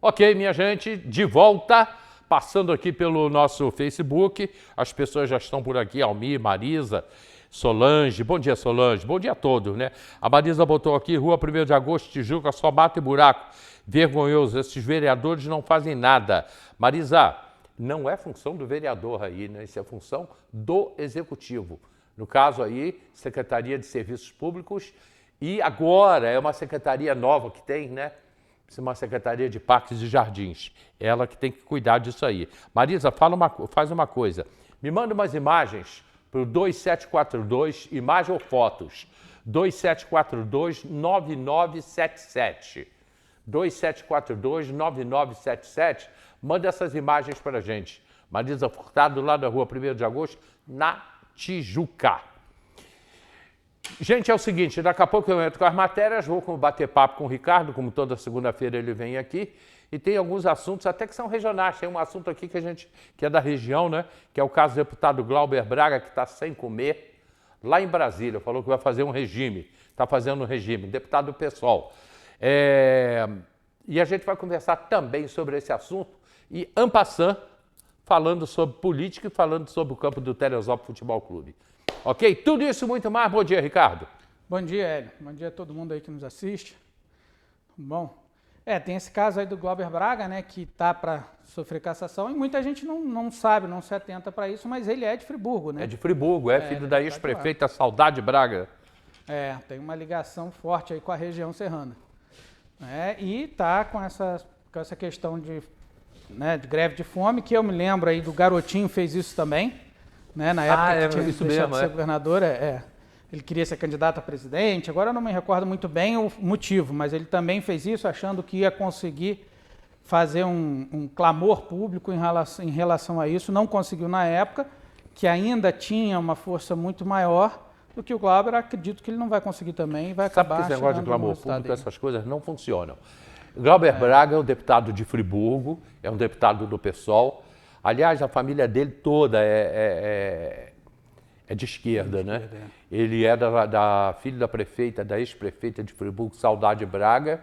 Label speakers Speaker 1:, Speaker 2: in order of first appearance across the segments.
Speaker 1: Ok, minha gente, de volta, passando aqui pelo nosso Facebook, as pessoas já estão por aqui, Almir, Marisa, Solange, bom dia Solange, bom dia a todos, né? A Marisa botou aqui, Rua 1º de Agosto, Tijuca, só mato e buraco, vergonhoso, esses vereadores não fazem nada. Marisa, não é função do vereador aí, né? Isso é função do Executivo. No caso aí, Secretaria de Serviços Públicos, e agora é uma secretaria nova que tem, né? Uma Secretaria de Parques e Jardins. Ela que tem que cuidar disso aí. Marisa, faz uma coisa. Me manda umas imagens para o 2742, imagem ou fotos. 2742-9977. 2742-9977. Manda essas imagens para a gente. Marisa Furtado, lá da Rua 1º de Agosto, na Tijuca. Gente, é o seguinte, daqui a pouco eu entro com as matérias, vou bater papo com o Ricardo, como toda segunda-feira ele vem aqui, e tem alguns assuntos até que são regionais. Tem um assunto aqui que é da região, né? Que é o caso do deputado Glauber Braga, que está sem comer, lá em Brasília, falou que vai fazer um regime, está fazendo um regime, deputado do PSOL. E a gente vai conversar também sobre esse assunto, e en passant, falando sobre política e falando sobre o campo do Teresópolis Futebol Clube. Ok? Tudo isso e muito mais. Bom dia, Ricardo.
Speaker 2: Bom dia, Hélio. Bom dia a todo mundo aí que nos assiste. Bom, tem esse caso aí do Glauber Braga, né, que tá para sofrer cassação e muita gente não sabe, não se atenta para isso, mas ele é de Friburgo, né?
Speaker 1: É de Friburgo, filho da ex-prefeita Saudade Braga.
Speaker 2: Tem uma ligação forte aí com a região serrana. E tá com essa questão de greve de fome, que eu me lembro aí do Garotinho fez isso também. Na época que tinha deixado de ser governador, ele queria ser candidato a presidente, agora eu não me recordo muito bem o motivo, mas ele também fez isso achando que ia conseguir fazer um clamor público em relação a isso, não conseguiu na época, que ainda tinha uma força muito maior do que o Glauber, acredito que ele não vai conseguir também, vai acabar
Speaker 1: chegando. Sabe que esse negócio de clamor público, essas coisas não funcionam. Glauber Braga é um deputado de Friburgo, é um deputado do PSOL. Aliás, a família dele toda é de esquerda, né? Ele é filho da prefeita, da ex-prefeita de Friburgo, Saudade Braga,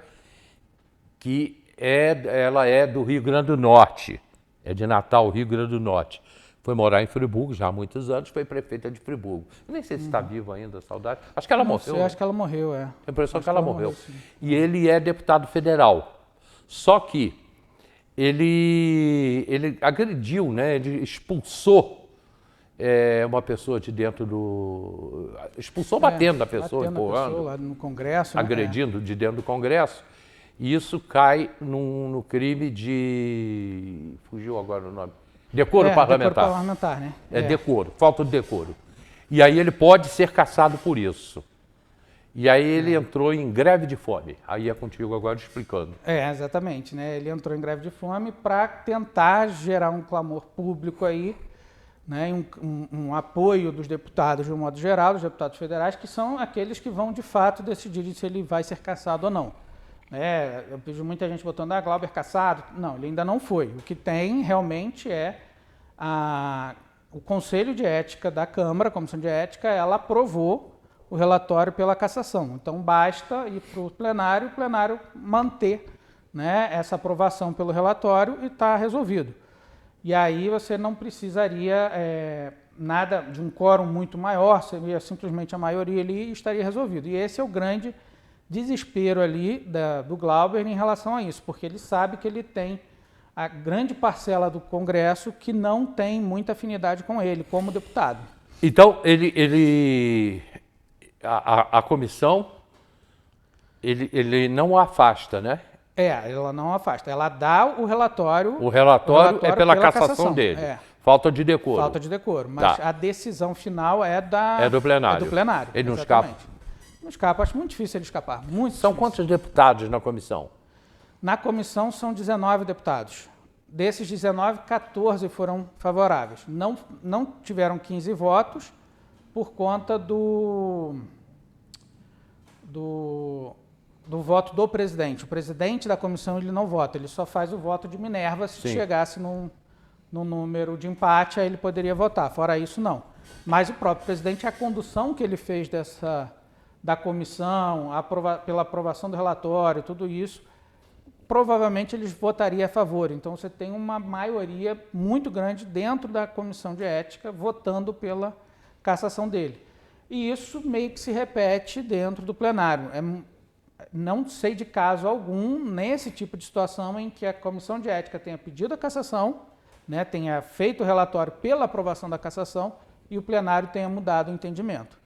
Speaker 1: que ela é do Rio Grande do Norte, é de Natal, Rio Grande do Norte. Foi morar em Friburgo já há muitos anos, foi prefeita de Friburgo. Eu nem sei se está viva ainda, Saudade. Acho que ela morreu.
Speaker 2: Eu acho que ela morreu,
Speaker 1: Tem a impressão que ela morreu. E ele é deputado federal. Só que ele agrediu, né? Ele expulsou uma pessoa de dentro do... Expulsou batendo na pessoa, empurrando.
Speaker 2: Lá no Congresso.
Speaker 1: Agredindo de dentro do Congresso. E isso cai no crime de... Fugiu agora o nome. Decoro parlamentar.
Speaker 2: Decoro parlamentar, né?
Speaker 1: Decoro, falta de decoro. E aí ele pode ser cassado por isso. E aí ele entrou em greve de fome. Aí é contigo agora explicando.
Speaker 2: Exatamente, né? Ele entrou em greve de fome para tentar gerar um clamor público aí, né? Um apoio dos deputados de um modo geral, dos deputados federais, que são aqueles que vão de fato decidir se ele vai ser cassado ou não. Eu vejo muita gente botando, Glauber cassado. Não, ele ainda não foi. O que tem realmente é o Conselho de Ética da Câmara, a Comissão de Ética, ela aprovou o relatório pela cassação. Então, basta ir para o plenário manter, né, essa aprovação pelo relatório e está resolvido. E aí você não precisaria nada de um quórum muito maior, seria simplesmente a maioria ali e estaria resolvido. E esse é o grande desespero ali do Glauber em relação a isso, porque ele sabe que ele tem a grande parcela do Congresso que não tem muita afinidade com ele como deputado.
Speaker 1: Então, a comissão, ele não o afasta, né?
Speaker 2: Ela não afasta. Ela dá o relatório.
Speaker 1: O relatório é pela cassação dele. Falta de decoro.
Speaker 2: Falta de decoro. Mas a decisão final é
Speaker 1: do plenário.
Speaker 2: É do plenário.
Speaker 1: Ele não escapa?
Speaker 2: Não escapa. Acho muito difícil ele escapar.
Speaker 1: São quantos deputados na comissão?
Speaker 2: Na comissão são 19 deputados. Desses 19, 14 foram favoráveis. Não tiveram 15 votos por conta do voto do presidente. O presidente da comissão ele não vota, ele só faz o voto de Minerva. Se chegasse no número de empate, aí ele poderia votar. Fora isso, não. Mas o próprio presidente, a condução que ele fez da comissão, pela aprovação do relatório, tudo isso, provavelmente eles votariam a favor. Então você tem uma maioria muito grande dentro da comissão de ética votando pela cassação dele. E isso meio que se repete dentro do plenário. Não sei de caso algum nesse tipo de situação em que a comissão de ética tenha pedido a cassação, né, tenha feito o relatório pela aprovação da cassação e o plenário tenha mudado o entendimento.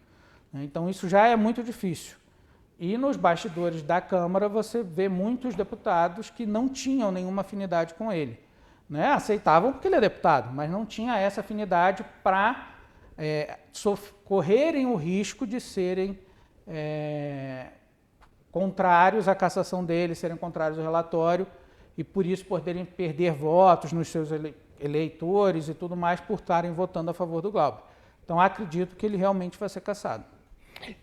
Speaker 2: Então isso já é muito difícil. E nos bastidores da Câmara você vê muitos deputados que não tinham nenhuma afinidade com ele. Né? Aceitavam porque ele é deputado, mas não tinha essa afinidade para correrem o risco de serem contrários à cassação dele, serem contrários ao relatório e por isso poderem perder votos nos seus eleitores e tudo mais por estarem votando a favor do Glauber. Então acredito que ele realmente vai ser cassado.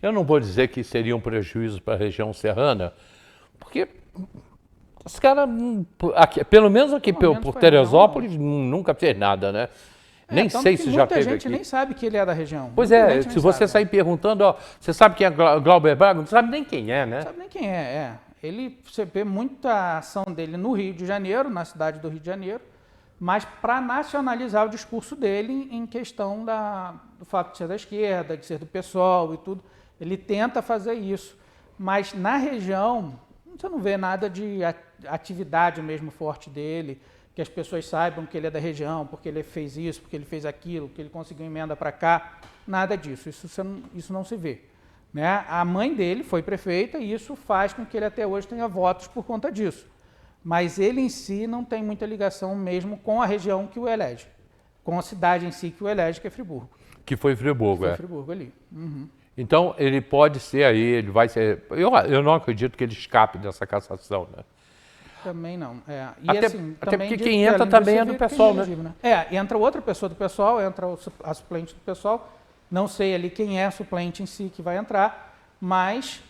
Speaker 1: Eu não vou dizer que seria um prejuízo para a região serrana, porque os caras, pelo menos aqui por Teresópolis, nunca fez nada, né? Nem sei se já teve aqui.
Speaker 2: Muita gente nem sabe que ele é da região.
Speaker 1: Pois é, se você sair perguntando, ó, você sabe quem é Glauber Braga? Não sabe nem quem é, né?
Speaker 2: Não sabe nem quem é. Você vê muita ação dele no Rio de Janeiro, na cidade do Rio de Janeiro, mas para nacionalizar o discurso dele em questão do fato de ser da esquerda, de ser do PSOL e tudo. Ele tenta fazer isso, mas na região você não vê nada de atividade mesmo forte dele, que as pessoas saibam que ele é da região, porque ele fez isso, porque ele fez aquilo, que ele conseguiu emenda para cá, nada disso, isso não se vê. Né? A mãe dele foi prefeita e isso faz com que ele até hoje tenha votos por conta disso. Mas ele em si não tem muita ligação mesmo com a região que o elege, com a cidade em si que o elege, que é Friburgo.
Speaker 1: Que foi Friburgo,
Speaker 2: Foi Friburgo ali. Uhum.
Speaker 1: Então ele pode ser aí, ele vai ser... Eu não acredito que ele escape dessa cassação, né?
Speaker 2: Também não. E
Speaker 1: até,
Speaker 2: assim,
Speaker 1: até
Speaker 2: também
Speaker 1: porque quem entra também é do PSOL, né?
Speaker 2: Entra outra pessoa do PSOL, entra a suplente do PSOL. Não sei ali quem é a suplente em si que vai entrar, mas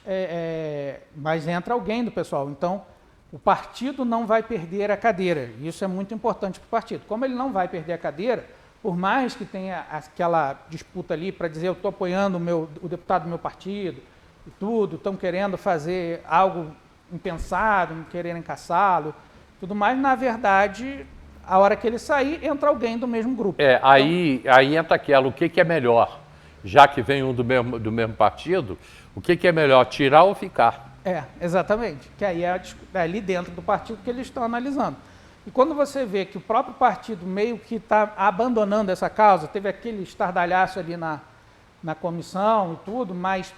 Speaker 2: entra alguém do PSOL. Então, o partido não vai perder a cadeira. Isso é muito importante para o partido. Como ele não vai perder a cadeira, por mais que tenha aquela disputa ali para dizer eu estou apoiando o deputado do meu partido e tudo, estão querendo fazer algo impensado, quererem caçá-lo, tudo mais, na verdade, a hora que ele sair, entra alguém do mesmo grupo.
Speaker 1: Aí entra aquela, o que é melhor? Já que vem um do mesmo partido, o que é melhor, tirar ou ficar?
Speaker 2: Exatamente, que aí é ali dentro do partido que eles estão analisando. E quando você vê que o próprio partido meio que está abandonando essa causa, teve aquele estardalhaço ali na comissão e tudo, mas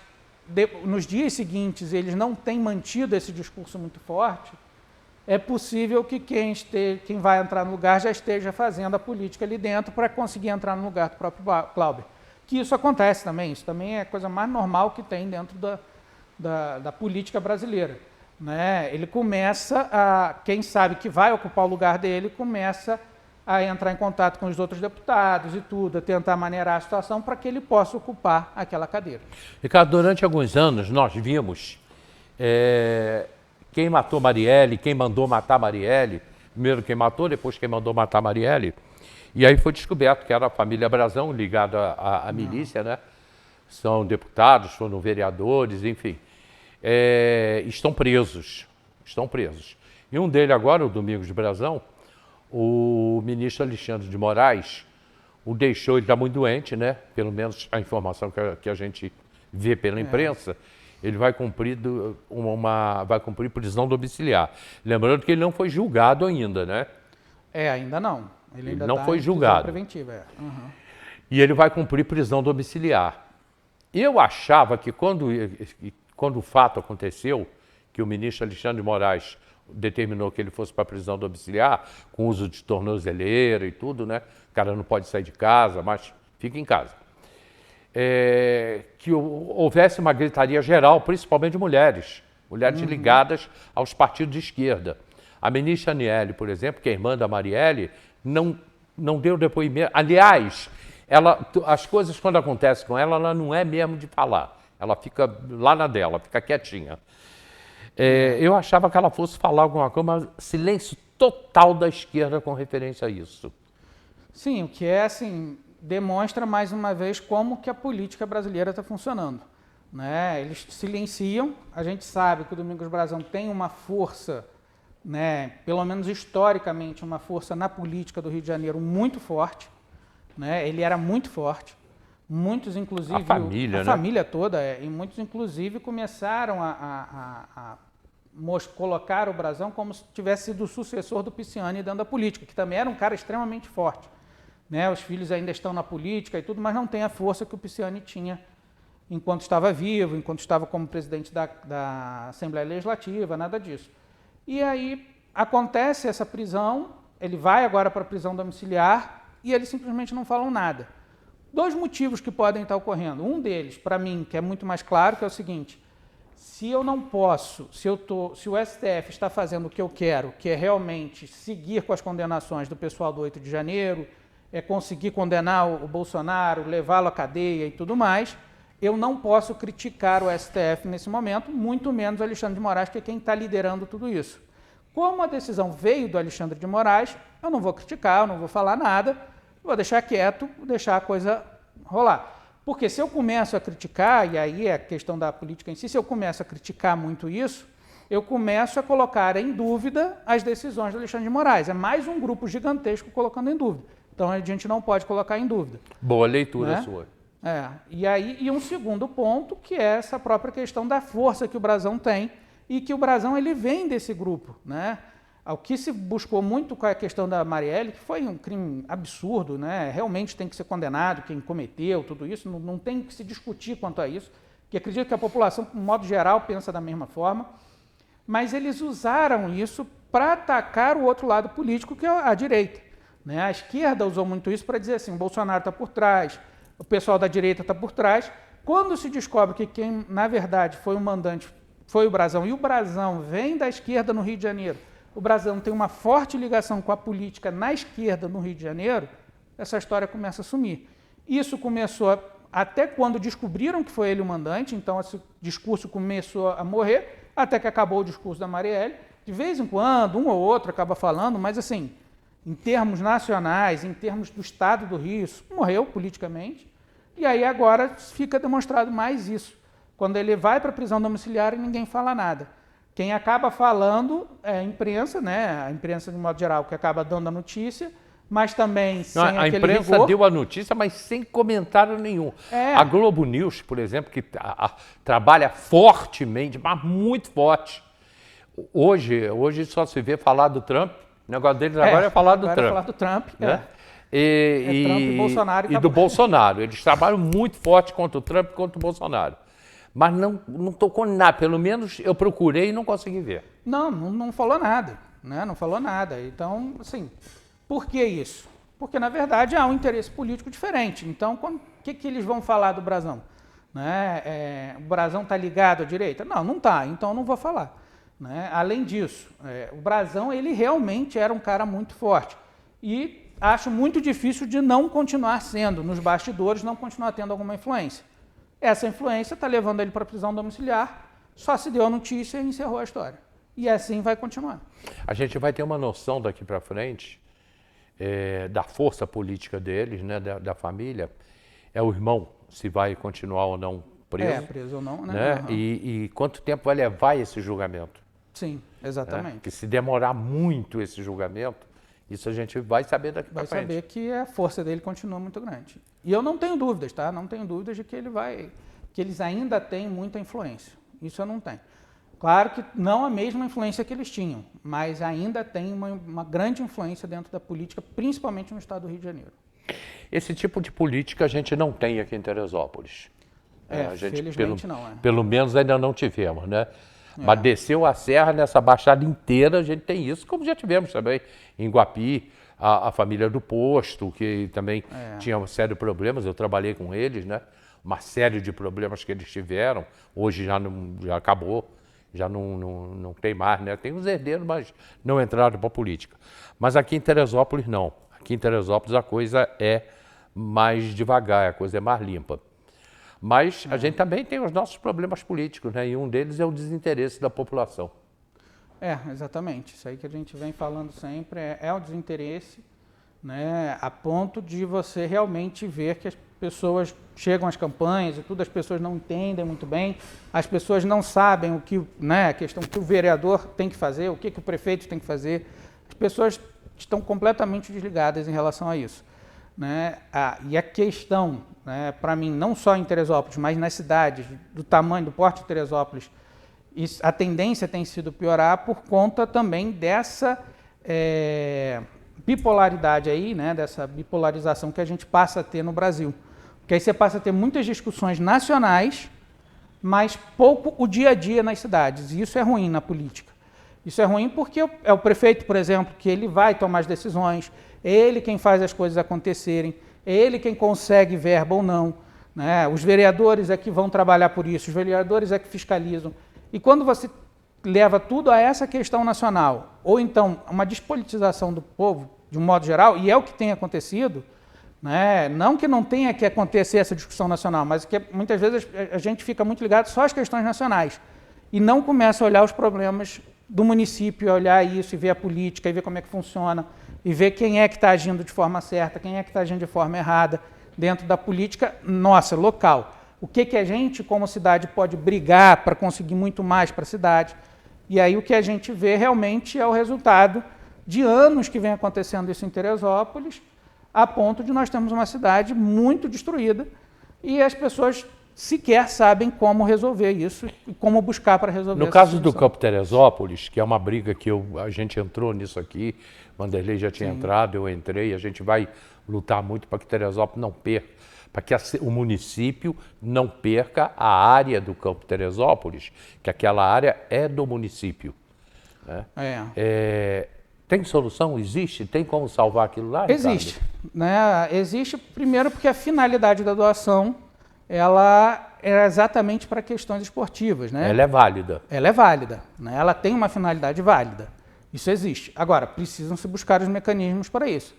Speaker 2: nos dias seguintes eles não têm mantido esse discurso muito forte, é possível que quem vai entrar no lugar já esteja fazendo a política ali dentro para conseguir entrar no lugar do próprio Glauber. Que isso acontece também, isso também é a coisa mais normal que tem dentro da política brasileira. Né? Ele começa quem sabe que vai ocupar o lugar dele, começa a entrar em contato com os outros deputados e tudo, a tentar maneirar a situação para que ele possa ocupar aquela cadeira.
Speaker 1: Ricardo, durante alguns anos nós vimos quem matou Marielle, quem mandou matar Marielle, primeiro quem matou, depois quem mandou matar Marielle, e aí foi descoberto que era a família Brazão ligada à milícia, né? São deputados, foram vereadores, enfim, estão presos. E um deles agora, o Domingos Brazão, o ministro Alexandre de Moraes o deixou, ele está muito doente, né? Pelo menos a informação que a gente vê pela imprensa, ele vai cumprir prisão domiciliar. Lembrando que ele não foi julgado ainda, né?
Speaker 2: Ainda não. Ele ainda
Speaker 1: não foi julgado.
Speaker 2: Preventiva, Uhum.
Speaker 1: E ele vai cumprir prisão domiciliar. Eu achava que quando o fato aconteceu, que o ministro Alexandre de Moraes determinou que ele fosse para a prisão domiciliar, com uso de tornozeleira e tudo, né? O cara não pode sair de casa, mas fica em casa. Que houvesse uma gritaria geral, principalmente de mulheres ligadas aos partidos de esquerda. A ministra Aniele, por exemplo, que é irmã da Marielle, não deu depoimento. Aliás, as coisas quando acontecem com ela não é mesmo de falar. Ela fica lá na dela, fica quietinha. Eu achava que ela fosse falar alguma coisa, mas silêncio total da esquerda com referência a isso.
Speaker 2: Sim, o que assim, demonstra mais uma vez como que a política brasileira está funcionando. Né? Eles silenciam, a gente sabe que o Domingos Brazão tem uma força né, pelo menos historicamente, uma força na política do Rio de Janeiro muito forte, né, ele era muito forte. Muitos, inclusive,
Speaker 1: A família, né?
Speaker 2: A família toda, e muitos, inclusive, começaram a colocar o Brasão como se tivesse sido o sucessor do Pisciani dentro da política, que também era um cara extremamente forte. Né? Os filhos ainda estão na política e tudo, mas não tem a força que o Pisciani tinha enquanto estava vivo, enquanto estava como presidente da Assembleia Legislativa, nada disso. E aí acontece essa prisão, ele vai agora para a prisão domiciliar e eles simplesmente não falam nada. Dois motivos que podem estar ocorrendo. Um deles, para mim, que é muito mais claro, que é o seguinte: se eu não posso, se o STF está fazendo o que eu quero, que é realmente seguir com as condenações do pessoal do 8 de janeiro, é conseguir condenar o Bolsonaro, levá-lo à cadeia e tudo mais, eu não posso criticar o STF nesse momento, muito menos o Alexandre de Moraes, que é quem está liderando tudo isso. Como a decisão veio do Alexandre de Moraes, eu não vou criticar, eu não vou falar nada, vou deixar quieto, vou deixar a coisa rolar. Porque se eu começo a criticar, e aí é a questão da política em si, se eu começo a criticar muito isso, eu começo a colocar em dúvida as decisões do Alexandre de Moraes. É mais um grupo gigantesco colocando em dúvida. Então a gente não pode colocar em dúvida.
Speaker 1: Boa leitura,
Speaker 2: né?
Speaker 1: Sua.
Speaker 2: E um segundo ponto, que é essa própria questão da força que o Brasão tem, e que o Brasão ele vem desse grupo, né? O que se buscou muito com a questão da Marielle, que foi um crime absurdo, né? Realmente tem que ser condenado quem cometeu, tudo isso, não tem que se discutir quanto a isso, que acredito que a população, de modo geral, pensa da mesma forma, mas eles usaram isso para atacar o outro lado político, que é a direita. Né? A esquerda usou muito isso para dizer assim, o Bolsonaro está por trás, o pessoal da direita está por trás. Quando se descobre que quem, na verdade, foi o mandante foi o Brasão, e o Brasão vem da esquerda no Rio de Janeiro, o Brasão tem uma forte ligação com a política na esquerda no Rio de Janeiro, essa história começa a sumir. Isso começou até quando descobriram que foi ele o mandante, então esse discurso começou a morrer, até que acabou o discurso da Marielle. De vez em quando, um ou outro acaba falando, mas assim, em termos nacionais, em termos do Estado do Rio, isso morreu politicamente. E aí agora fica demonstrado mais isso. Quando ele vai para a prisão domiciliar e ninguém fala nada. Quem acaba falando é a imprensa, né? A imprensa de modo geral, que acaba dando a notícia, mas também sem aquele rigor.
Speaker 1: A imprensa deu a notícia, mas sem comentário nenhum. A Globo News, por exemplo, que trabalha fortemente, mas muito forte. Hoje só se vê falar do Trump. O negócio deles agora é falar do Trump.
Speaker 2: É falar do Trump,
Speaker 1: né?
Speaker 2: Trump e Bolsonaro.
Speaker 1: E do Bolsonaro. Eles trabalham muito forte contra o Trump e contra o Bolsonaro. Mas não tocou nada, pelo menos eu procurei e não consegui ver.
Speaker 2: Não falou nada, né? Não falou nada. Então, assim, por que isso? Porque, na verdade, há um interesse político diferente. Então, o que eles vão falar do Brasão? Né? O Brasão está ligado à direita? Não está, então eu não vou falar. Né? Além disso, o Brasão, ele realmente era um cara muito forte. E acho muito difícil de não continuar sendo, nos bastidores, não continuar tendo alguma influência. Essa influência está levando ele para a prisão domiciliar, só se deu a notícia e encerrou a história. E assim vai continuar.
Speaker 1: A gente vai ter uma noção daqui para frente da força política deles, né, da família. É o irmão, se vai continuar ou não preso.
Speaker 2: Preso ou não,
Speaker 1: né?
Speaker 2: Uhum.
Speaker 1: E quanto tempo vai levar esse julgamento?
Speaker 2: Sim, exatamente.
Speaker 1: Que se demorar muito esse julgamento, isso a gente vai saber daqui para frente.
Speaker 2: Vai saber que a força dele continua muito grande. E eu não tenho dúvidas, tá? Não tenho dúvidas de que que eles ainda têm muita influência. Isso eu não tenho. Claro que não a mesma influência que eles tinham, mas ainda tem uma grande influência dentro da política, principalmente no estado do Rio de Janeiro.
Speaker 1: Esse tipo de política a gente não tem aqui em Teresópolis. A gente,
Speaker 2: felizmente não.
Speaker 1: Pelo menos ainda não tivemos, né? Mas desceu a serra nessa baixada inteira, a gente tem isso, como já tivemos também em Guapi, a família do Posto, que também tinha sérios problemas, eu trabalhei com eles, né? Uma série de problemas que eles tiveram, hoje já acabou, já não tem mais, né? Tem os herdeiros, mas não entraram para a política. Mas aqui em Teresópolis não, aqui em Teresópolis a coisa é mais devagar, a coisa é mais limpa. Mas a gente também tem os nossos problemas políticos, né? E um deles é o desinteresse da população.
Speaker 2: Exatamente. Isso aí que a gente vem falando sempre é o desinteresse, né? A ponto de você realmente ver que pessoas chegam às campanhas e tudo, as pessoas não entendem muito bem, as pessoas não sabem o que, né, a questão que o vereador tem que fazer, o que o prefeito tem que fazer. As pessoas estão completamente desligadas em relação a isso, né? E a questão, né, para mim, não só em Teresópolis, mas nas cidades do tamanho, do porte de Teresópolis, a tendência tem sido piorar por conta também dessa bipolaridade aí, né, dessa bipolarização que a gente passa a ter no Brasil. Porque aí você passa a ter muitas discussões nacionais, mas pouco o dia a dia nas cidades. E isso é ruim na política. Isso é ruim porque é o prefeito, por exemplo, que ele vai tomar as decisões, é ele quem faz as coisas acontecerem, é ele quem consegue verba ou não, né? Os vereadores é que vão trabalhar por isso, os vereadores é que fiscalizam. E quando você leva tudo a essa questão nacional, ou então uma despolitização do povo, de um modo geral, e é o que tem acontecido, né? Não que não tenha que acontecer essa discussão nacional, mas que muitas vezes a gente fica muito ligado só às questões nacionais e não começa a olhar os problemas do município, olhar isso e ver a política, e ver como é que funciona, e ver quem é que está agindo de forma certa, quem é que está agindo de forma errada dentro da política nossa, local. O que a gente, como cidade, pode brigar para conseguir muito mais para a cidade. E aí o que a gente vê realmente é o resultado de anos que vem acontecendo isso em Teresópolis, a ponto de nós termos uma cidade muito destruída e as pessoas sequer sabem como resolver isso e como buscar para resolver.
Speaker 1: No caso do Campo Teresópolis, que é uma briga que a gente entrou nisso aqui, Vanderlei já tinha entrado, eu entrei, a gente vai lutar muito para que Teresópolis não perca, para que o município não perca a área do Campo Teresópolis, que aquela área é do município. Né? Tem solução? Existe? Tem como salvar aquilo lá, Ricardo?
Speaker 2: Existe. Né? Existe, primeiro, porque a finalidade da doação ela é exatamente para questões esportivas. Né?
Speaker 1: Ela é válida.
Speaker 2: Ela é válida. Né? Ela tem uma finalidade válida. Isso existe. Agora, precisam se buscar os mecanismos para isso.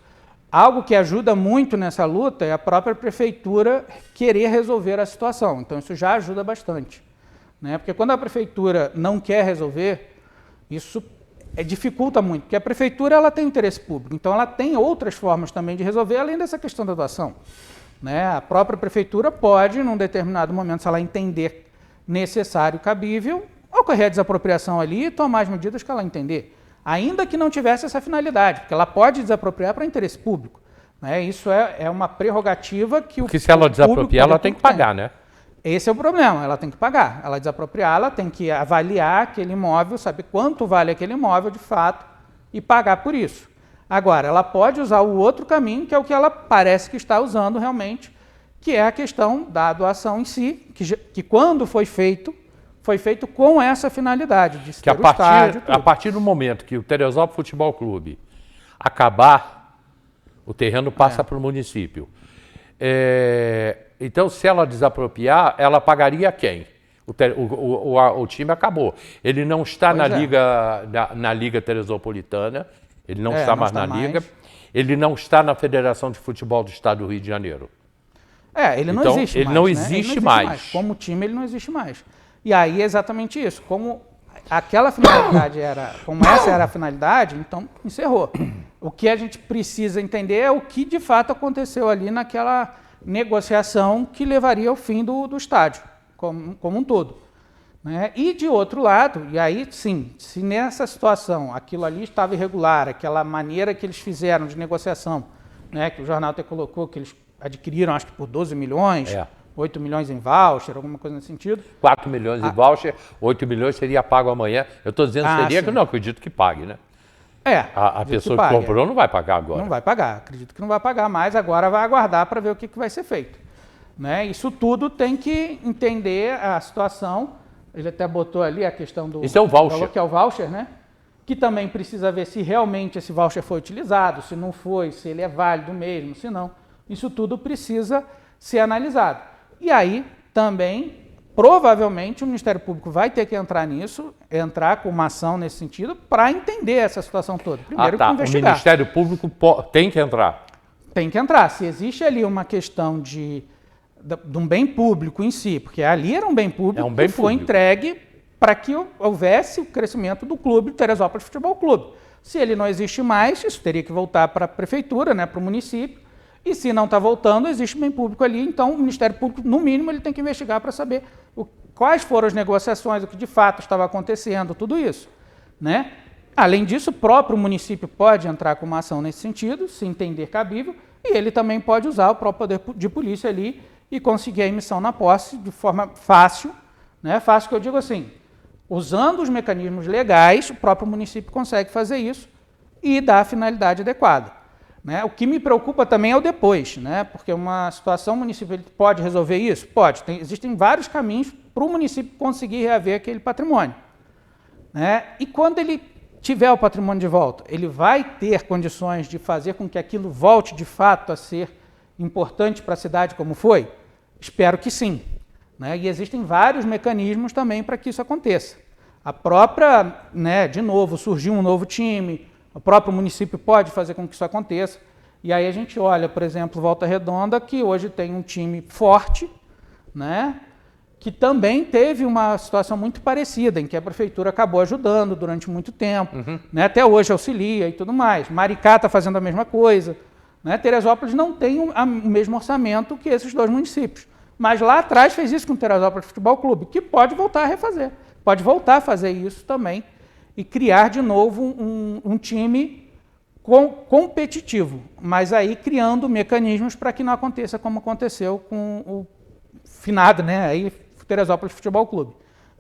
Speaker 2: Algo que ajuda muito nessa luta é a própria prefeitura querer resolver a situação. Então, isso já ajuda bastante. Né? Porque quando a prefeitura não quer resolver, isso dificulta muito, porque a prefeitura ela tem interesse público, então ela tem outras formas também de resolver, além dessa questão da doação. Né? A própria prefeitura pode, num determinado momento, se ela entender necessário e cabível, ocorrer a desapropriação ali e tomar as medidas que ela entender, ainda que não tivesse essa finalidade, porque ela pode desapropriar para interesse público. Né? Isso é uma prerrogativa que
Speaker 1: porque se ela desapropriar, ela tem que pagar, né?
Speaker 2: Esse é o problema, ela tem que pagar. Ela desapropriar, ela tem que avaliar aquele imóvel, saber quanto vale aquele imóvel de fato e pagar por isso. Agora, ela pode usar o outro caminho, que é o que ela parece que está usando realmente, que é a questão da doação em si, que quando foi feito com essa finalidade de
Speaker 1: que a partir do momento que o Teresópolis Futebol Clube acabar, o terreno passa para o município. Então, se ela desapropriar, ela pagaria a quem? O time acabou. Ele não está na Liga Teresopolitana, ele não está mais na Liga, ele não está na Federação de Futebol do Estado do Rio de Janeiro.
Speaker 2: Ele não existe mais.
Speaker 1: Ele não existe mais.
Speaker 2: Como time, ele não existe mais. E aí é exatamente isso. Como aquela finalidade como essa era a finalidade, então encerrou. O que a gente precisa entender é o que de fato aconteceu ali naquela negociação que levaria ao fim do estádio, como um todo. Né? E de outro lado, e aí sim, se nessa situação aquilo ali estava irregular, aquela maneira que eles fizeram de negociação, né, que o jornal até colocou, que eles adquiriram acho que por 12 milhões, 8 milhões em voucher, alguma coisa nesse sentido.
Speaker 1: 4 milhões em voucher, 8 milhões seria pago amanhã. Eu estou dizendo seria que eu não acredito que pague, né? A pessoa que comprou não vai pagar agora.
Speaker 2: Não vai pagar, acredito que não vai pagar, mas agora vai aguardar para ver o que vai ser feito. Né? Isso tudo tem que entender a situação. Ele até botou ali a questão do...
Speaker 1: Isso é o voucher.
Speaker 2: Falou que é o voucher, né? Que também precisa ver se realmente esse voucher foi utilizado, se não foi, se ele é válido mesmo, se não. Isso tudo precisa ser analisado. E aí também, provavelmente, o Ministério Público vai ter que entrar nisso, entrar com uma ação nesse sentido, para entender essa situação toda. Primeiro que investigar.
Speaker 1: O Ministério Público tem que entrar.
Speaker 2: Tem que entrar. Se existe ali uma questão de um bem público em si, porque ali era um bem público que foi entregue para que houvesse o crescimento do clube, do Teresópolis Futebol Clube. Se ele não existe mais, isso teria que voltar para a prefeitura, né, para o município, E se não está voltando, existe bem público ali, então o Ministério Público, no mínimo, ele tem que investigar para saber quais foram as negociações, o que de fato estava acontecendo, tudo isso, né? Além disso, o próprio município pode entrar com uma ação nesse sentido, se entender cabível, e ele também pode usar o próprio poder de polícia ali e conseguir a emissão na posse de forma fácil, né? Fácil que eu digo assim, usando os mecanismos legais, o próprio município consegue fazer isso e dar a finalidade adequada. Né? O que me preocupa também é o depois, né? Porque uma situação, o município ele pode resolver isso? Pode. Existem vários caminhos para o município conseguir reaver aquele patrimônio. Né? E quando ele tiver o patrimônio de volta, ele vai ter condições de fazer com que aquilo volte de fato a ser importante para a cidade como foi? Espero que sim. Né? E existem vários mecanismos também para que isso aconteça. A própria, né, de novo, surgiu um novo time, o próprio município pode fazer com que isso aconteça. E aí a gente olha, por exemplo, Volta Redonda, que hoje tem um time forte, né, que também teve uma situação muito parecida, em que a prefeitura acabou ajudando durante muito tempo, né, até hoje auxilia e tudo mais. Maricá está fazendo a mesma coisa. Né, Teresópolis não tem o mesmo orçamento que esses dois municípios. Mas lá atrás fez isso com o Teresópolis Futebol Clube, que pode voltar a refazer. Pode voltar a fazer isso também e criar de novo um time competitivo, mas aí criando mecanismos para que não aconteça como aconteceu com o finado, né, aí Teresópolis Futebol Clube,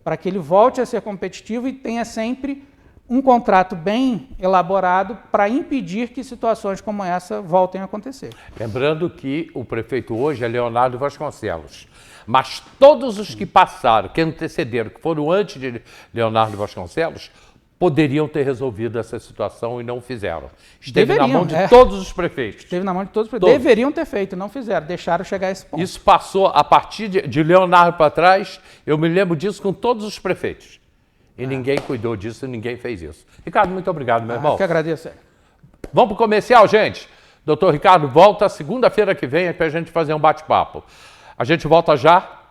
Speaker 2: para que ele volte a ser competitivo e tenha sempre um contrato bem elaborado para impedir que situações como essa voltem a acontecer.
Speaker 1: Lembrando que o prefeito hoje é Leonardo Vasconcelos, mas todos os que passaram, que antecederam, que foram antes de Leonardo Vasconcelos, poderiam ter resolvido essa situação e não fizeram. Esteve na mão de todos os prefeitos.
Speaker 2: Esteve na mão de todos os prefeitos. Deveriam ter feito, não fizeram, deixaram chegar a esse ponto.
Speaker 1: Isso passou, a partir de Leonardo para trás, eu me lembro disso com todos os prefeitos. E ninguém cuidou disso, ninguém fez isso. Ricardo, muito obrigado, meu irmão.
Speaker 2: Eu que agradeço.
Speaker 1: Vamos para o comercial, gente? Doutor Ricardo volta segunda-feira que vem para a gente fazer um bate-papo. A gente volta já.